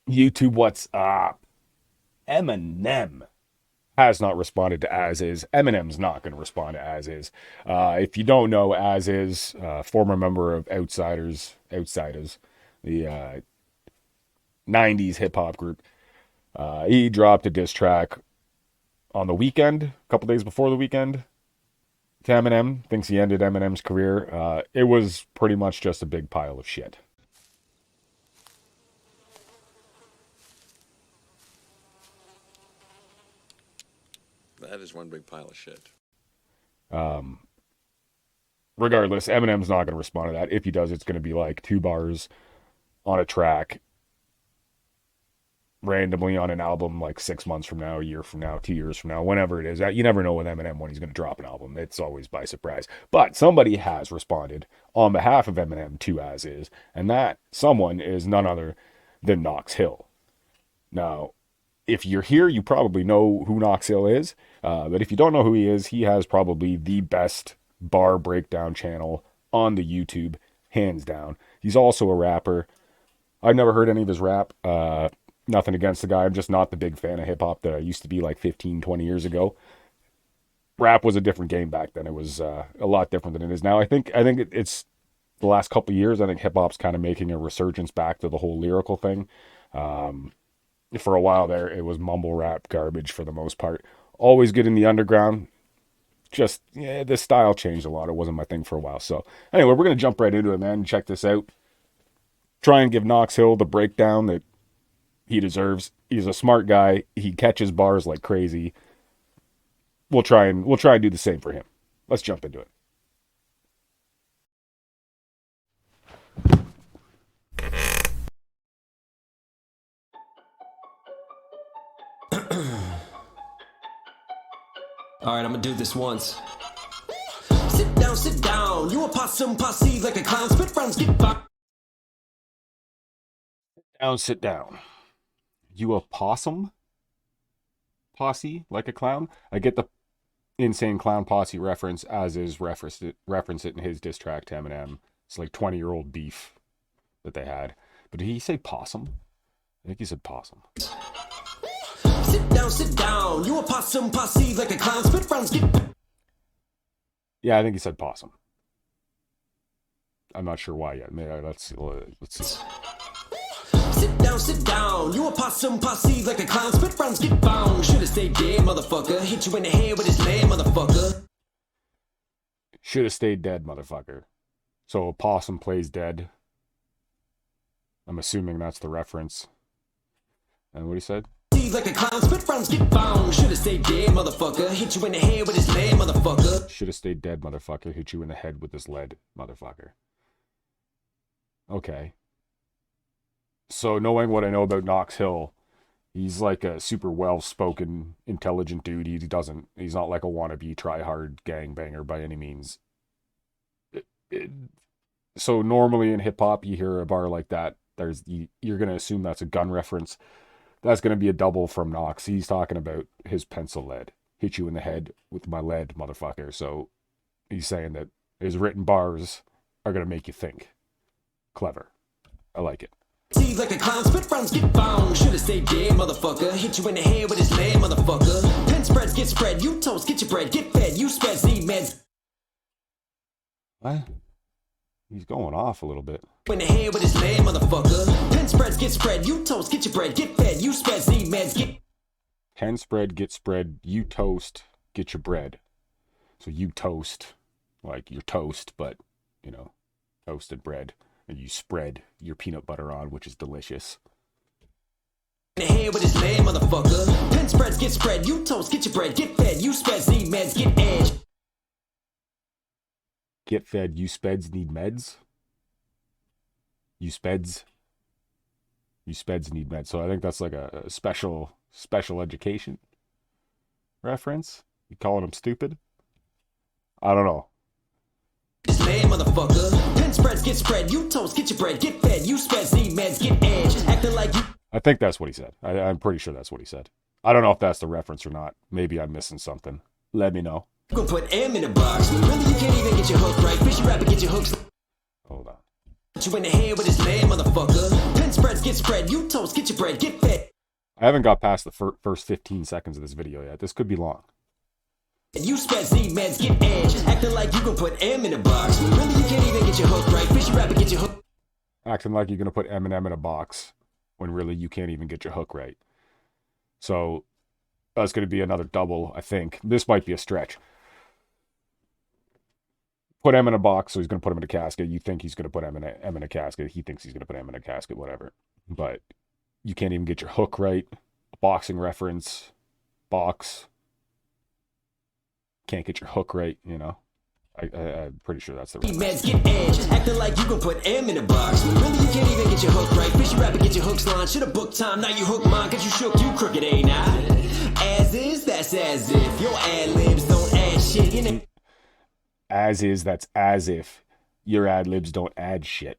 YouTube, what's up? Eminem has not responded to As Is. Eminem's not going to respond to As Is. If you don't know, As Is, former member of Outsiders, the 90s hip hop group, he dropped a diss track on the weekend, a couple days before the weekend, to Eminem. Thinks he ended Eminem's career. It was pretty much just a big pile of shit. That is one big pile of shit. Regardless, Eminem's not going to respond to that. If he does, it's going to be like 2 bars on a track randomly on an album like 6 months from now, a year from now, 2 years from now, whenever it is. You never know with Eminem when he's going to drop an album. It's always by surprise. But somebody has responded on behalf of Eminem to As Is, and that someone is none other than Knox Hill. Now, if you're here, you probably know who Knox Hill is. But if you don't know who he is, he has probably the best bar breakdown channel on the YouTube, hands down. He's also a rapper. I've never heard any of his rap. Nothing against the guy. I'm just not the big fan of hip hop that I used to be like 15, 20 years ago. Rap was a different game back then. It was a lot different than it is now. It's the last couple of years. I think hip hop's kind of making a resurgence back to the whole lyrical thing. For a while there, it was mumble rap garbage for the most part. Always good in the underground. Just, yeah, the style changed a lot. It wasn't my thing for a while. So anyway, we're going to jump right into it, man. Check this out. Try and give Knox Hill the breakdown that he deserves. He's a smart guy. He catches bars like crazy. We'll try and do the same for him. Let's jump into it. Alright, I'm gonna do this once. Sit down. You a possum posse like a clown. Spit rounds, get by. Sit down. You a possum? Posse like a clown? I get the insane clown posse reference. As is reference it in his diss track to Eminem. It's like 20-year-old beef that they had. But did he say possum? I think he said possum. Sit down. You a possum posse like a clown. Spit rounds, get. Yeah, I think he said possum. I'm not sure why yet. Maybe let's see. Sit down. You a possum posse like a clown. Spit rounds, get bound. Should've stayed dead, motherfucker. Hit you in the head with his land, motherfucker. Should have stayed dead, motherfucker. So a possum plays dead. I'm assuming that's the reference. And what he said? Like a clown, spit rounds, get bound. Should've stayed dead, motherfucker. Hit you in the head with his land, motherfucker. Should have stayed dead, motherfucker. Hit you in the head with this lead, motherfucker. Okay. So knowing what I know about Knox Hill, he's like a super well-spoken, intelligent dude. He's not like a wannabe try-hard gangbanger by any means. So normally in hip-hop, you hear a bar like that, you're going to assume that's a gun reference. That's going to be a double from Knox. He's talking about his pencil lead. Hit you in the head with my lead, motherfucker. So he's saying that his written bars are going to make you think. Clever. I like it. See like a clown, spit rounds, get bound. Should've stayed dead, motherfucker. Hit you in the head with his land, motherfucker. Pen spreads, get spread. You toast, get your bread, get fed. You speds, need meds. What? He's going off a little bit. In the head with his land, motherfucker. Pen spreads, get spread. You toast, get your bread, get fed. You speds, need meds, get. Pen spread, get spread. You toast, get your bread. So you toast, like you're toast, but, toasted bread. And you spread your peanut butter on, which is delicious. In the head with his land, motherfucker. Pen spreads, get spread. You toast, get your bread, get fed. You speds, need meds, get edge. Get fed, you speds need meds. You speds need meds. So I think that's like a special education reference. You calling them stupid? I don't know. This land, motherfucker. Pen spreads, get spread. You toast, get your bread, get fed. You speds, need meds, get edge. Acting like you. I think that's what he said. I'm pretty sure that's what he said. I don't know if that's the reference or not. Maybe I'm missing something. Let me know. You gonna put M in a box. Really, you can't even get your hook right. Fishy rapper, get your hooks. Hold on. You in the head with his land, motherfucker. Pen spreads, get spread. You toast, get your bread, get fed. I haven't got past the first 15 seconds of this video yet. This could be long. You spread Z-meds, get edge. Acting like you can put M in a box. When really you can't even get your hook right. Fishy rapper, get your hook. Acting like you're going to put Eminem in a box when really you can't even get your hook right. So that's going to be another double, I think. This might be a stretch. Put M in a box, so he's going to put him in a casket. You think he's going to put M in a casket. He thinks he's going to put M in a casket, whatever. But you can't even get your hook right. A boxing reference. Box. Can't get your hook right, you know. I'm pretty sure that's the right. Meds get edge, acting like you can put M in a box. When really you can't even get your hook right. Fishy rapper, get your hooks line. Should've booked time, now you hook mine, cause you shook, you crooked, ain't I? As is, that's as if. Your ad-libs don't add shit, you know. As is, that's as if. Your ad-libs don't add shit.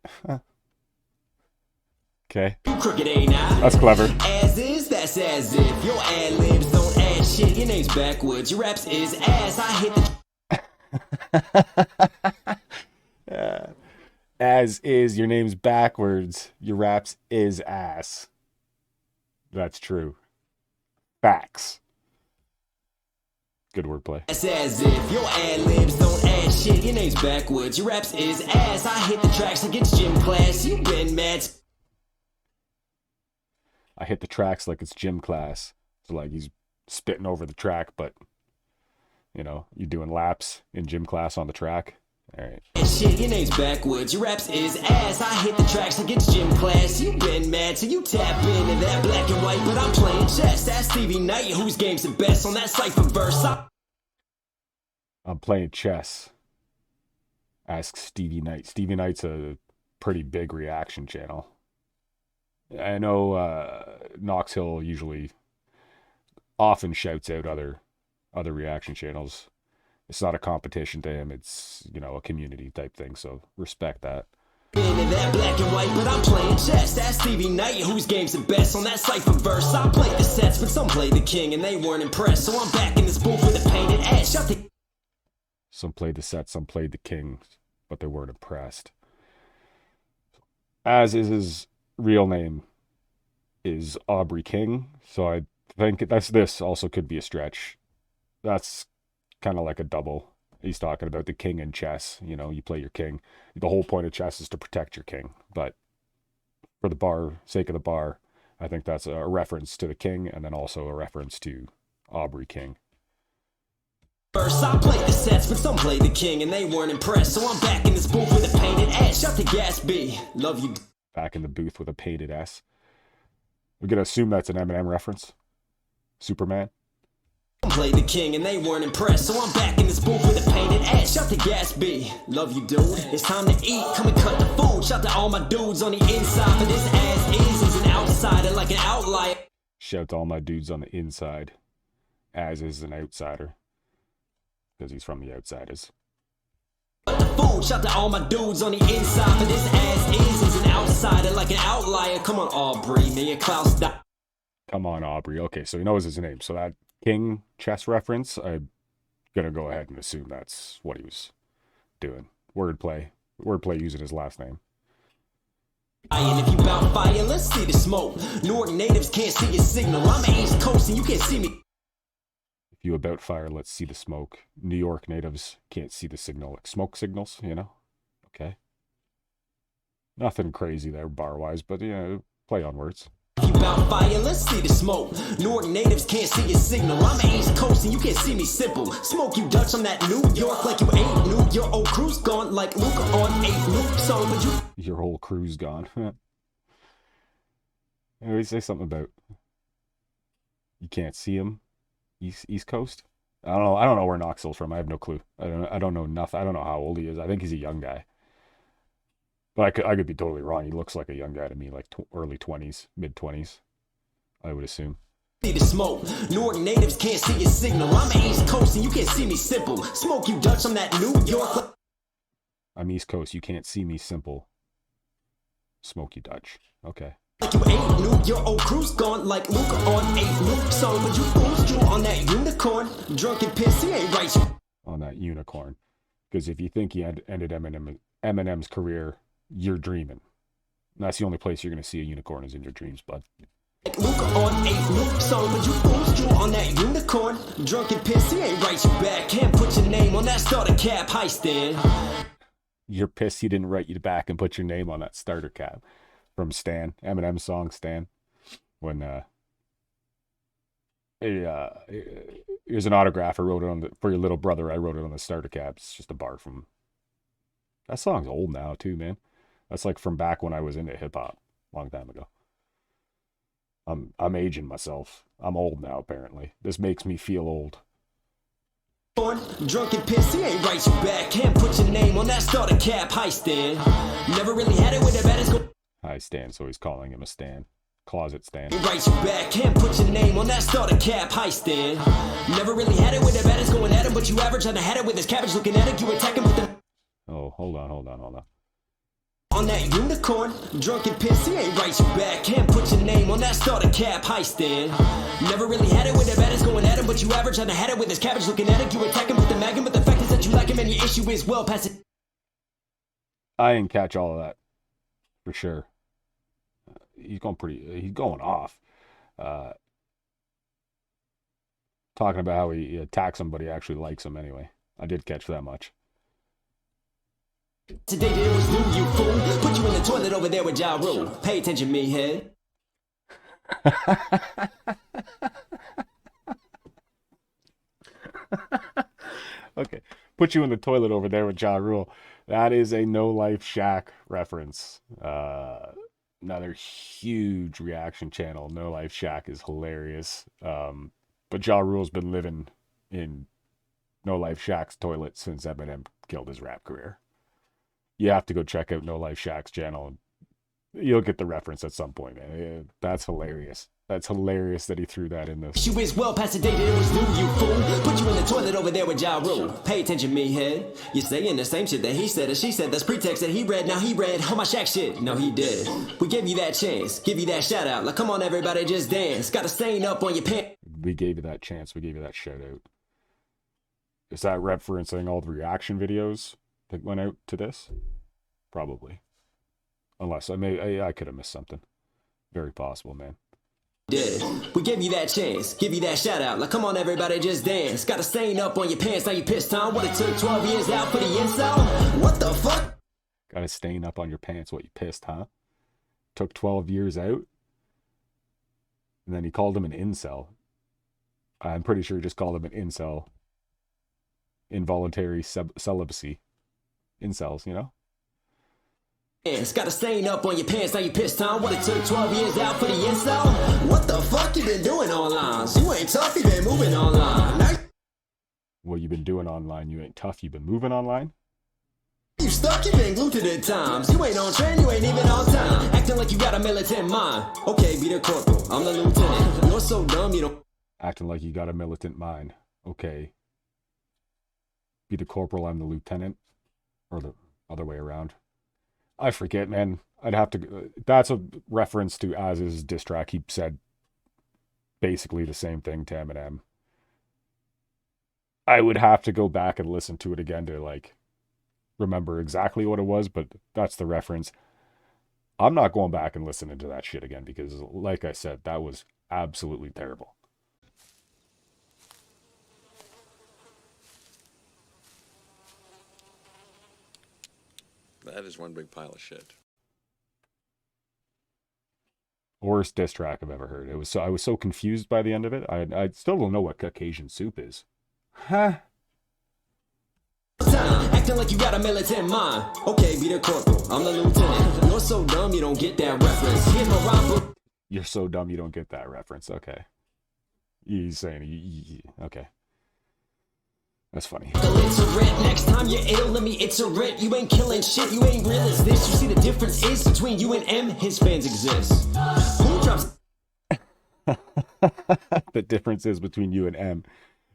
Okay. You crooked, ain't I? That's clever. As is, that's as if. Your ad-libs don't add shit. Your name's backwards, your raps is ass. I hit the... As is, your name's backwards. Your raps is ass. That's true. Facts. Good wordplay. As if your ad-libs don't add shit. Your name's backwards, your raps is ass. I hit the tracks like it's gym class. You been mad. I hit the tracks like it's gym class. So like he's spitting over the track, but you know, you're doing laps in gym class on the track. All right. Shit, your name's backwards, your raps is ass. I hit the tracks like it's gym class. You been mad, so you tap into that black and white, but I'm playing chess. That's Stevie Knight, whose game's the best on that cipher verse. I'm playing chess. Ask Stevie Knight. Stevie Knight's a pretty big reaction channel. I know Knox Hill usually often shouts out other reaction channels. It's not a competition to him. It's, you know, a community type thing. So respect that. In that black and white, but I'm playing chess. That's Stevie Knight, whose game's the best on that cipher verse. I played the sets, but some played the king and they weren't impressed. So I'm back in this booth with a painted ass. Shut the... Some played the sets, some played the king, but they weren't impressed. Az Izz's real name is Aubrey King, so I think this also could be a stretch. That's kind of like a double. He's talking about the king in chess. You know, you play your king. The whole point of chess is to protect your king. But for the sake of the bar, I think that's a reference to the king and then also a reference to Aubrey King. First, I played the sets, but some played the king and they weren't impressed. So I'm back in this booth with a painted ass. Shut the gas, B. Love you. Back in the booth with a painted S. We're going to assume that's an Eminem reference. Superman. Played the king and they weren't impressed. So I'm back in this booth with a painted ass. Shut the gas, B. Love you, dude. It's time to eat. Come and cut the food. Shout to all my dudes on the inside. But this Az Izz is an outsider like an outlier. Shout to all my dudes on the inside. Az Izz an outsider. Because he's from the outsiders. Cut the food. Shout to all my dudes on the inside. But this Az Izz is an outsider like an outlier. Come on, Aubrey. Me and Klaus. Come on, Aubrey. Okay, so he knows his name. So that king chess reference, I'm gonna go ahead and assume that's what he was doing. Wordplay using his last name. And if you bout fire, let's see the smoke. Newark natives can't see your signal. I'm East Coast and you can't see me. If you about fire, let's see the smoke. New York natives can't see the signal, like smoke signals, you know? Okay. Nothing crazy there bar-wise, but, you know, play on words. If you bout fire, let's see the smoke. Newark natives can't see your signal. I'm East Coast and you can't see me simple. Smoke you Dutch on that New York like you ain't new. Your old crew's gone like Luca on 8 Luke song, but you... Your whole crew's gone. We say something about you can't see him. East Coast. I don't know where Knox Hill's from. I have no clue. I don't know nothing. I don't know how old he is. I think he's a young guy, but I could be totally wrong. He looks like a young guy to me, like early 20s, mid 20s. I would assume. See the smoke. Newark natives can't see your signal. I'm East Coast and you can't see me simple. Smoke you Dutch on that New York. I'm East Coast. You can't see me simple. Smoke you Dutch. Okay. Like you ain't new, your old crew's gone like Luca on 8 Luke song, but you fools drew on that unicorn. Drunk and pissed, he ain't right. On that unicorn. Because if you think he ended Eminem's career, you're dreaming. That's the only place you're going to see a unicorn is in your dreams, bud. Luke on 8 Luke song, but you fools drew on that unicorn. Drunk and pissed, he ain't write you back. Can't put your name on that starter cap. Hi, Stan. You're pissed he didn't write you back and put your name on that starter cap. From Stan, Eminem song Stan. When here's an autograph. I wrote it on for your little brother. I wrote it on the starter cap. It's just a bar from. That song's old now too, man. That's like from back when I was into hip hop, long time ago. I'm aging myself. I'm old now, apparently. This makes me feel old. Drunk and pissed, he ain't write you back. Can't put your name on that starter cap. Hi, Stan. Never really had it with the baddest go. Hi, Stan. So he's calling him a Stan. Closet Stan. He writes you back. Can't put your name on that starter cap. Hi, Stan. Never really had it with the baddest going at him, but you average. And I had it with his cabbage looking at it. You attacking with the. Oh, hold on. On that unicorn, drunk and pissed, he ain't write you back. Can't put your name on that starter cap. Hi, Stan. Never really had it with the baddest going at him, but you average. And I had it with his cabbage looking at it. You attacking with the magnum, but the fact is that you like him and your issue is well past it. I didn't catch all of that, for sure. He's going off. Talking about how he attacks him, but he actually likes him anyway. I did catch that much. Today there was new, you fool. Put you in the toilet over there with Ja Rule. Pay attention, me head. Okay. Put you in the toilet over there with Ja Rule. That is a No Life Shack reference. Another huge reaction channel. No Life Shack is hilarious. But Ja Rule's been living in No Life Shack's toilet since Eminem killed his rap career. You have to go check out No Life Shack's channel. You'll get the reference at some point, man. That's hilarious. That's hilarious that he threw that in this. You is well past the day that it was new, you fool. Put you in the toilet over there with Ja Rule. Pay attention, me head. You're saying the same shit that he said or she said. That's pretext that he read. Now he read all my Shack shit. No, he did. We gave you that chance. Give you that shout out. Like, come on, everybody, just dance. Got a stain up on your pants. We gave you that chance. We gave you that shout out. Is that referencing all the reaction videos that went out to this? Probably. Unless I could have missed something. Very possible, man. Did. We gave you that chance. Give you that shout out. Like, come on, everybody, just dance. Got a stain up on your pants. Now you pissed, Tom. What, it took 12 years out for the incel? What the fuck? Got a stain up on your pants. What, you pissed, huh? Took 12 years out? And then he called him an incel. I'm pretty sure he just called him an incel. Involuntary celibacy. Incels, you know? Got a stain up on your pants, now you pissed, Tom. What, it took 12 years out for the incel? What the fuck you been doing online? You ain't tough, you been moving online. Now What you been doing online? You ain't tough, you been moving online? you stuck, you been glued to the times. You ain't on trend, you ain't even on time. Acting like you got a militant mind. Okay, be the corporal, I'm the lieutenant. You're so dumb, you don't. Acting like you got a militant mind. Okay. Be the corporal, I'm the lieutenant. Or the other way around. I forget, man. I'd have to. That's a reference to Az Izz's diss track. He said basically the same thing to Eminem. I would have to go back and listen to it again to like remember exactly what it was, but that's the reference. I'm not going back and listening to that shit again because, like I said, that was absolutely terrible. That is one big pile of shit. Worst diss track I've ever heard. I was so confused by the end of it. I still don't know what Caucasian soup is. Huh? Acting like you got a militant mind. Okay, be the corporal, I'm the lieutenant. You're so dumb you don't get that reference. Here's my rhyme book. You're so dumb you don't get that reference. Okay. He's saying, okay. That's funny. Next time you're ill, let me iterate. You ain't killing shit, you ain't real as this. You see the difference is between you and M, his fans exist. Who drops? The difference is between you and M,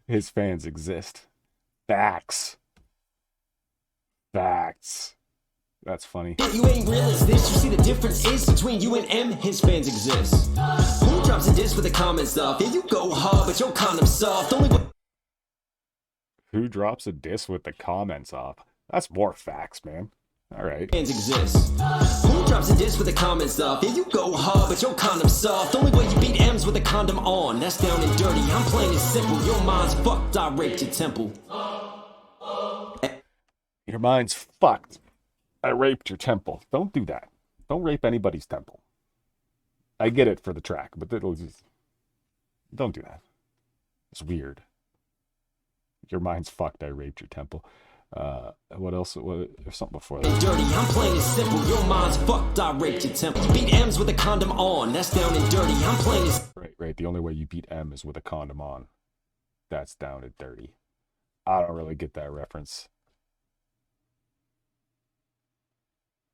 his fans exist. Facts. Facts. That's funny. You ain't real as this. You see the difference is between you and M, his fans exist. Who drops a diss with the comments off? Yeah, you go hard, but your condom soft. Only. Who drops a diss with the comments off? That's more facts, man. All right. Fans exist. Who drops a diss with the comments up? Yeah, you go hard, but your condom soft. Only way you beat M's with a condom on. That's down and dirty. I'm plain and simple. Your mind's fucked. I raped your temple. Your mind's fucked. I raped your temple. Don't do that. Don't rape anybody's temple. I get it for the track, but it'll just... Don't do that. It's weird. Your mind's fucked. I raped your temple. What else? There's something before that. Dirty, I'm plain and simple. Your mind's fucked. I raped your temple. Beat M's with a condom on. That's down and dirty. I'm plain and... Right. The only way you beat M is with a condom on. That's down and dirty. I don't really get that reference.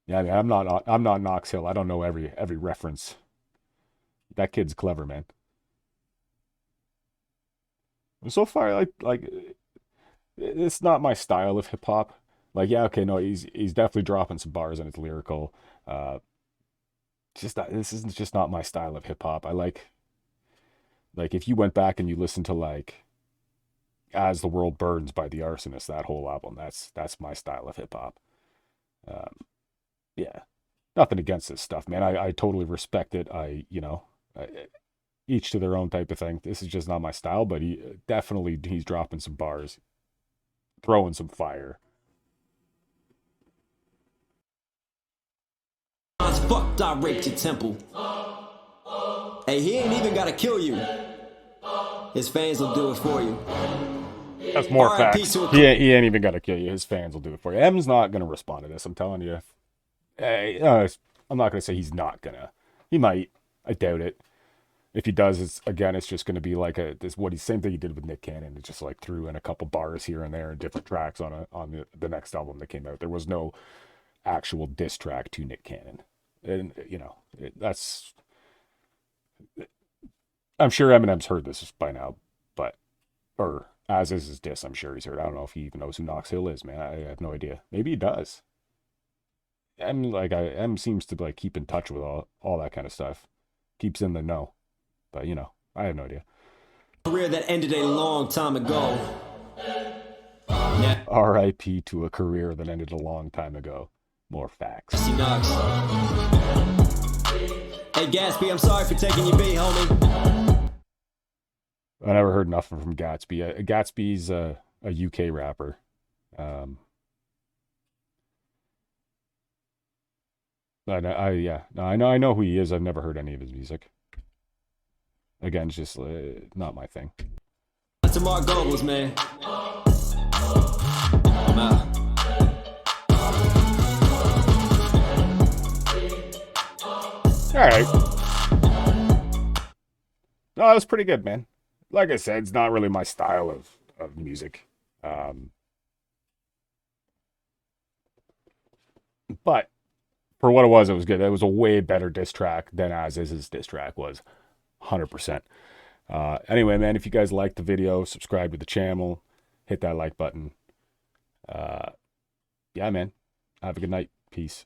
Yeah, I mean, I'm not Knox Hill. I don't know every reference. That kid's clever, man. So far, like it's not my style of hip hop. Like, yeah, okay, no, he's definitely dropping some bars and it's lyrical. This is just not my style of hip hop. I like if you went back and you listened to like As the World Burns by The Arsonist, that whole album, that's my style of hip hop. Yeah, nothing against this stuff, man. I totally respect it. Each to their own type of thing. This is just not my style, but he's dropping some bars, throwing some fire. Fucked, I raped your temple. Hey, he ain't even gotta kill you. His fans will do it for you. That's more facts. He ain't even gotta kill you. His fans will do it for you. M's not gonna respond to this. I'm telling you. Hey, I'm not gonna say he's not gonna. He might. I doubt it. If he does, it's just gonna be like same thing he did with Nick Cannon. It just like threw in a couple bars here and there and different tracks on the next album that came out. There was no actual diss track to Nick Cannon, and that's. I'm sure Eminem's heard this by now, or Az Izz his diss. I'm sure he's heard. I don't know if he even knows who Knox Hill is, man. I have no idea. Maybe he does. M seems to like keep in touch with all that kind of stuff. Keeps in the know. But I have no idea. Career that ended a long time ago. R.I.P. to a career that ended a long time ago. More facts. Knox. Hey Gatsby, I'm sorry for taking your beat, homie. I never heard nothing from Gatsby. Gatsby's a UK rapper. I know who he is. I've never heard any of his music. Again, it's just not my thing. To Mark Gobles, man. I'm out. All right. No, that was pretty good, man. Like I said, it's not really my style of music. But for what it was good. It was a way better diss track than Az Izz's diss track was. 100%. Anyway, man, if you guys liked the video, subscribe to the channel, hit that like button. Yeah, man. Have a good night. Peace.